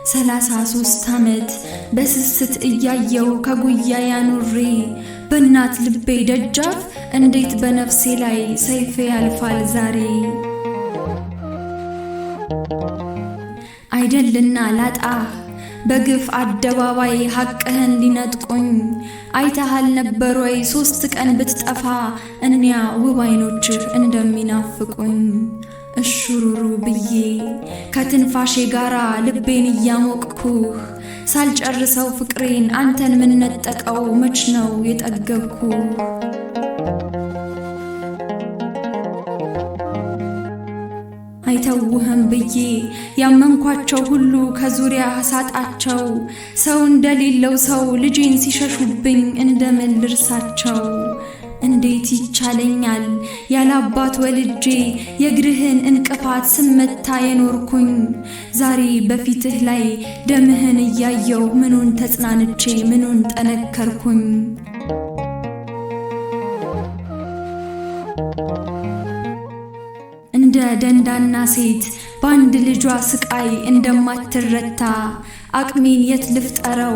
33 ዓመት በስስት እያየው ከጉያ ያኑሬ በእናት ልቤ ደጃፍ እንዴት በነፍሴ ላይ ሰይፌ ያልፋል ዛሬ። አይደልና ላጣህ በግፍ አደባባይ ሐቅህን ሊነጥቁኝ አይተሃል ነበር ወይ 3 ቀን ብትጠፋ እኒያ ውብ አይኖችህ እንደሚናፍቁኝ። እሹሩሩ ብዬ ከትንፋሼ ጋራ ልቤን እያሞቅኩህ ሳልጨርሰው ፍቅሬን አንተን ምን ነጠቀው መች ነው የጠገብኩህ። አይተውህም ብዬ ያመንኳቸው ሁሉ ከዙሪያ ሳጣቸው ሰው እንደሌለው ሰው ልጄን ሲሸሹብኝ እንደምን ልርሳቸው። እንዴት ይቻለኛል ያላባት ወልጄ የእግርህን እንቅፋት ስመታ የኖርኩኝ ዛሬ በፊትህ ላይ ደምህን እያየው ምኑን ተጽናንቼ ምኑን ጠነከርኩኝ። እንደ ደንዳና ሴት በአንድ ልጇ ስቃይ እንደማትረታ አቅሜን የት ልፍጠረው